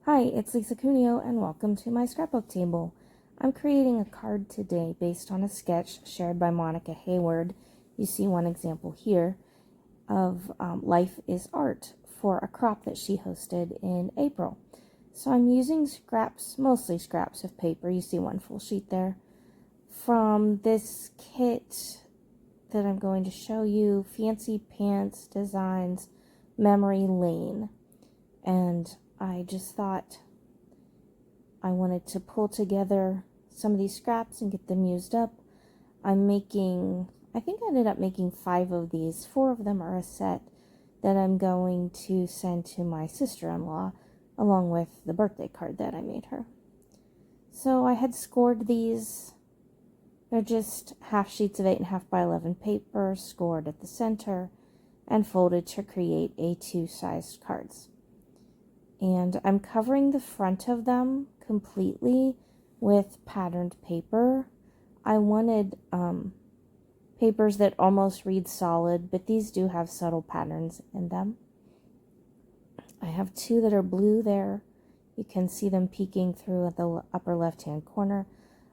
Hi, it's Lisa Cuneo and welcome to my scrapbook table. I'm creating a card today based on a sketch shared by Monica Hayward. You see one example here of Life is Art for a crop that she hosted in April. So I'm using scraps, mostly scraps of paper. You see one full sheet there. From this kit that I'm going to show you, Fancy Pants Designs Memory Lane. And I just thought I wanted to pull together some of these scraps and get them used up. I think I ended up making 5 of these. 4 of them are a set that I'm going to send to my sister-in-law along with the birthday card that I made her. So I had scored these. They're just half sheets of 8.5 by 11 paper, scored at the center, and folded to create A2 sized cards. And I'm covering the front of them completely with patterned paper. I wanted papers that almost read solid, but these do have subtle patterns in them. I have 2 that are blue there. You can see them peeking through at the upper left-hand corner.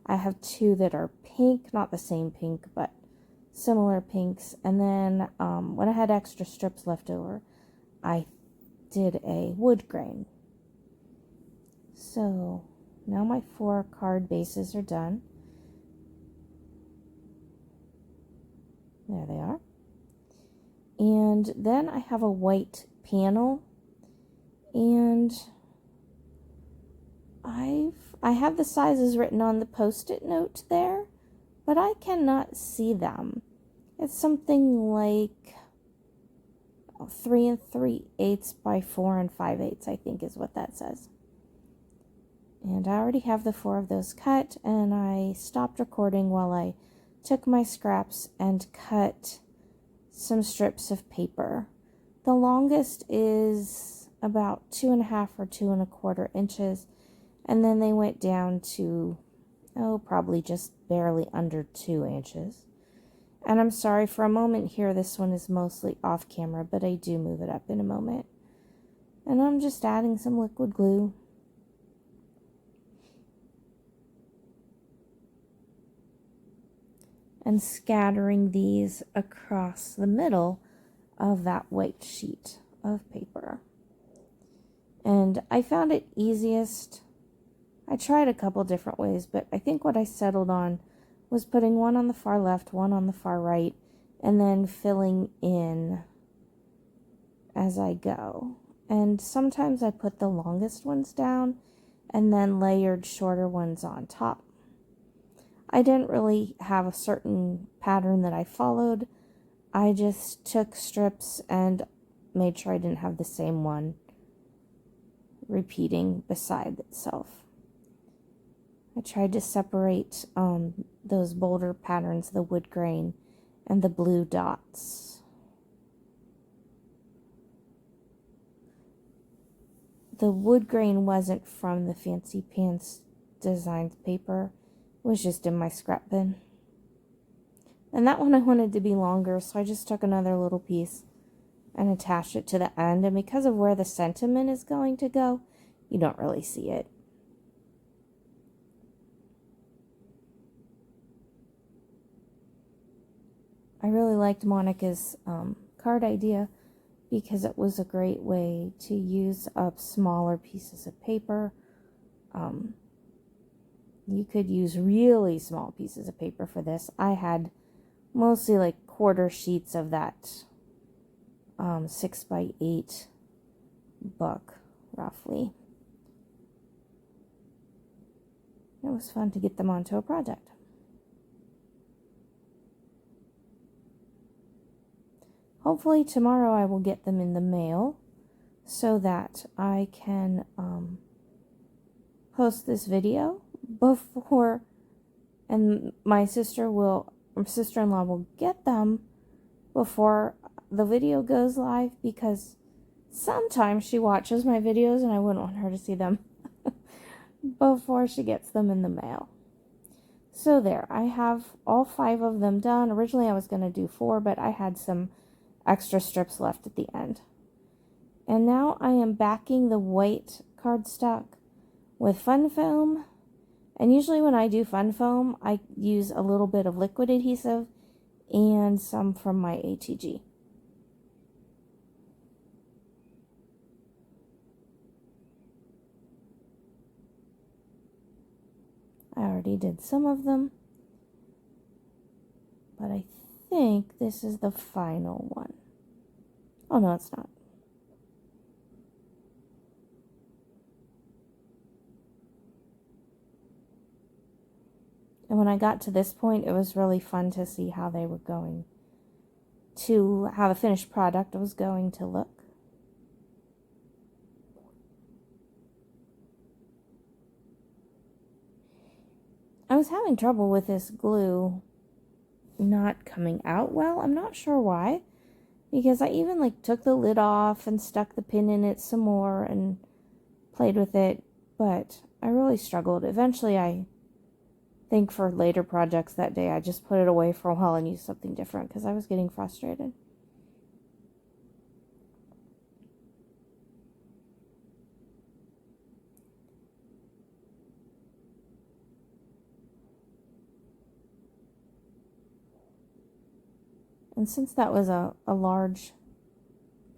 I have 2 that are pink, not the same pink, but similar pinks. And then when I had extra strips left over, I did a wood grain. So now my 4 card bases are done. There they are. And then I have a white panel, and I have the sizes written on the post-it note there, but I cannot see them. It's something like 3 3/8 by 4 5/8, I think is what that says. And I already have the 4 of those cut, and I stopped recording while I took my scraps and cut some strips of paper. The longest is about 2.5 or 2.25 inches, and then they went down to, probably just barely under 2 inches. And I'm sorry, for a moment here, this one is mostly off camera, but I do move it up in a moment. And I'm just adding some liquid glue. And scattering these across the middle of that white sheet of paper. And I found it easiest. I tried a couple different ways, but I think what I settled on was putting one on the far left, one on the far right, and then filling in as I go. And sometimes I put the longest ones down and then layered shorter ones on top. I didn't really have a certain pattern that I followed. I just took strips and made sure I didn't have the same one repeating beside itself. I tried to separate those bolder patterns, the wood grain and the blue dots. The wood grain wasn't from the Fancy Pants Designs paper. It was just in my scrap bin. And that one I wanted to be longer, so I just took another little piece and attached it to the end. And because of where the sentiment is going to go, you don't really see it. I really liked Monica's card idea because it was a great way to use up smaller pieces of paper. You could use really small pieces of paper for this. I had mostly like quarter sheets of that 6 by 8 book, roughly. It was fun to get them onto a project. Hopefully tomorrow I will get them in the mail so that I can post this video before, and my sister-in-law will get them before the video goes live, because sometimes she watches my videos and I wouldn't want her to see them before she gets them in the mail. So there, I have all 5 of them done. Originally I was going to do 4, but I had some extra strips left at the end. And now I am backing the white cardstock with fun foam. And usually when I do fun foam, I use a little bit of liquid adhesive and some from my ATG. I already did some of them, but I think this is the final one. Oh no, it's not. And when I got to this point, it was really fun to see how they were going to, how the finished product was going to look. I was having trouble with this glue not coming out well. I'm not sure why, because I even took the lid off and stuck the pin in it some more and played with it, but I really struggled. Eventually, I think for later projects that day, I just put it away for a while and used something different because I was getting frustrated. And since that was a large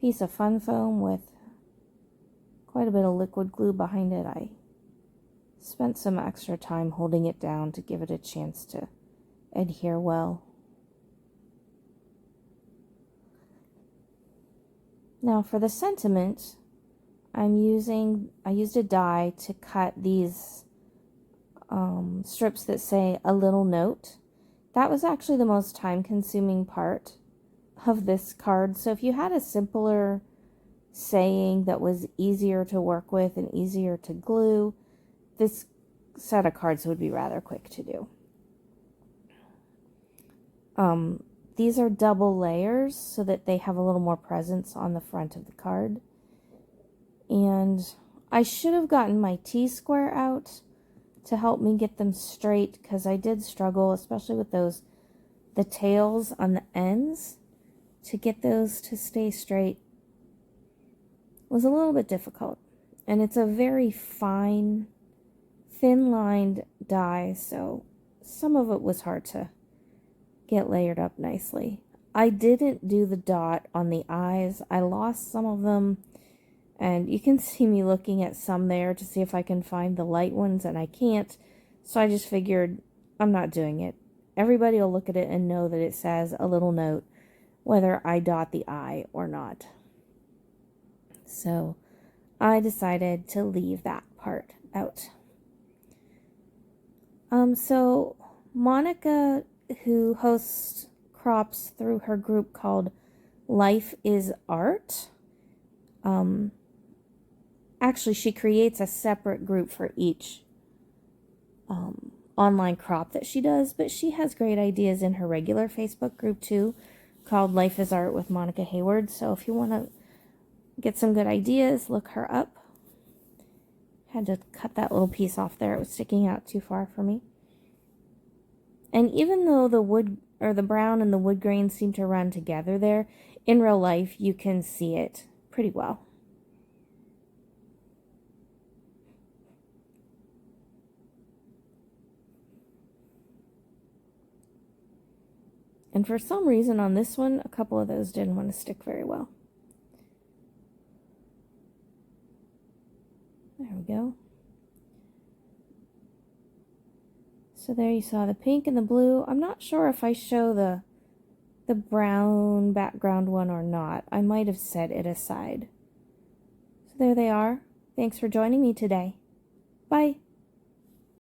piece of fun foam with quite a bit of liquid glue behind it, I spent some extra time holding it down to give it a chance to adhere well. Now for the sentiment, I used a die to cut these strips that say a little note. That was actually the most time-consuming part of this card. So if you had a simpler saying that was easier to work with and easier to glue, this set of cards would be rather quick to do. These are double layers so that they have a little more presence on the front of the card. And I should have gotten my T-square out to help me get them straight, because I did struggle, especially with the tails on the ends, to get those to stay straight. It was a little bit difficult. And it's a very fine, thin-lined die, so some of it was hard to get layered up nicely. I didn't do the dot on the eyes. I lost some of them, and you can see me looking at some there to see if I can find the light ones, and I can't. So I just figured I'm not doing it. Everybody will look at it and know that it says a little note, whether I dot the eye or not. So I decided to leave that part out. So Monica, who hosts crops through her group called Life is Art, actually, she creates a separate group for each online crop that she does, but she has great ideas in her regular Facebook group too, called Life is Art with Monica Hayward. So if you want to get some good ideas, look her up. Had to cut that little piece off there. It was sticking out too far for me. And even though the wood, or the brown and the wood grain seem to run together there, in real life you can see it pretty well. And for some reason on this one, a couple of those didn't want to stick very well. There we go. So there you saw the pink and the blue. I'm not sure if I show the brown background one or not. I might have set it aside. So there they are. Thanks for joining me today. Bye.